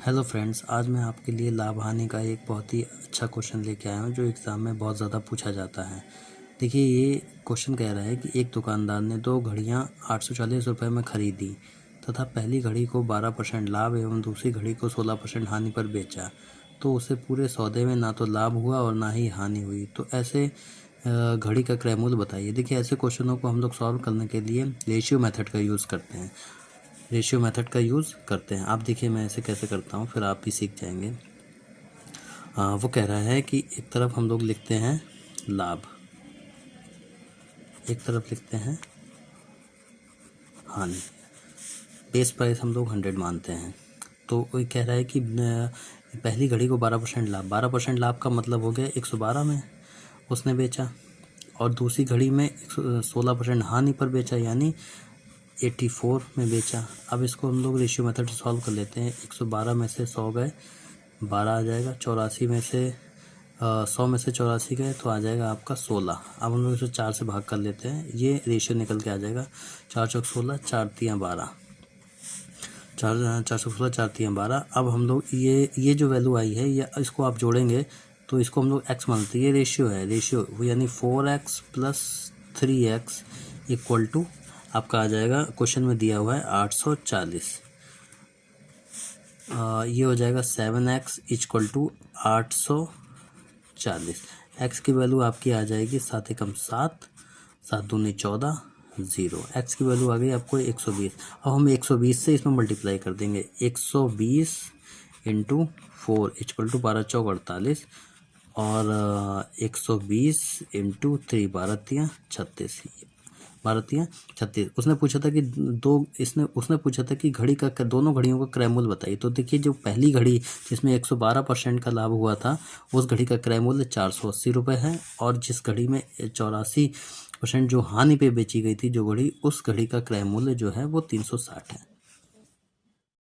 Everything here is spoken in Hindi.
हेलो फ्रेंड्स, आज मैं आपके लिए लाभ हानि का एक बहुत ही अच्छा क्वेश्चन लेके आया हूँ जो एग्ज़ाम में बहुत ज़्यादा पूछा जाता है। देखिए, ये क्वेश्चन कह रहा है कि एक दुकानदार ने 2 घड़ियाँ 840 रुपये में ख़रीदी तथा पहली घड़ी को 12% लाभ एवं दूसरी घड़ी को 16% हानि पर बेचा, तो उसे पूरे सौदे में ना तो लाभ हुआ और ना ही हानि हुई। तो ऐसे घड़ी का क्रय मूल्य बताइए। देखिए, ऐसे क्वेश्चनों को हम लोग सॉल्व करने के लिए रेशियो मेथड का यूज़ करते हैं। आप देखिए मैं ऐसे कैसे करता हूँ, फिर आप भी सीख जाएंगे। वो कह रहा है कि एक तरफ हम लोग लिखते हैं लाभ, एक तरफ लिखते हैं हानि। बेस प्राइस हम लोग 100 मानते हैं। तो वो कह रहा है कि पहली घड़ी को 12% लाभ, 12% लाभ का मतलब हो गया 112 में उसने बेचा, और दूसरी घड़ी में 16% हानि पर बेचा, यानी 84 में बेचा। अब इसको हम लोग रेशियो मेथड से सॉल्व कर लेते हैं। 112 में से 100 गए, 12 आ जाएगा। 84 में से 100 में से 84 गए तो आ जाएगा आपका 16। अब हम लोग इसे 4 से भाग कर लेते हैं, ये रेशियो निकल के आ जाएगा। 4 चौक 16, 4 तियाँ 12, 4 चौक 16, 4 तियाँ 12। अब हम लोग ये जो वैल्यू आई है, या इसको आप जोड़ेंगे तो इसको हम लोग x मानते हैं। ये रेशियो है, यानी 4x plus 3x equal to आपका आ जाएगा, क्वेश्चन में दिया हुआ है 840। ये हो जाएगा 7x इक्वल टू 840। x की वैल्यू आपकी आ जाएगी 7 एकम 7, 7 दूनी 14, 0। x की वैल्यू आ गई आपको 120। अब हम 120 से इसमें मल्टीप्लाई कर देंगे। 120 इंटू 4 इक्वल टू 12 चौक 48, और 120 इंटू 3 12 तियाँ 36, 12 तियाँ 36। उसने पूछा था कि उसने पूछा था कि घड़ी का दोनों घड़ियों का क्रय मूल्य बताइए। तो देखिए, जो पहली घड़ी जिसमें 112% का लाभ हुआ था, उस घड़ी का क्रय मूल्य 480 रुपये है, और जिस घड़ी में 84% जो हानि पे बेची गई थी जो घड़ी, उस घड़ी का क्रय मूल्य जो है वो 360 है।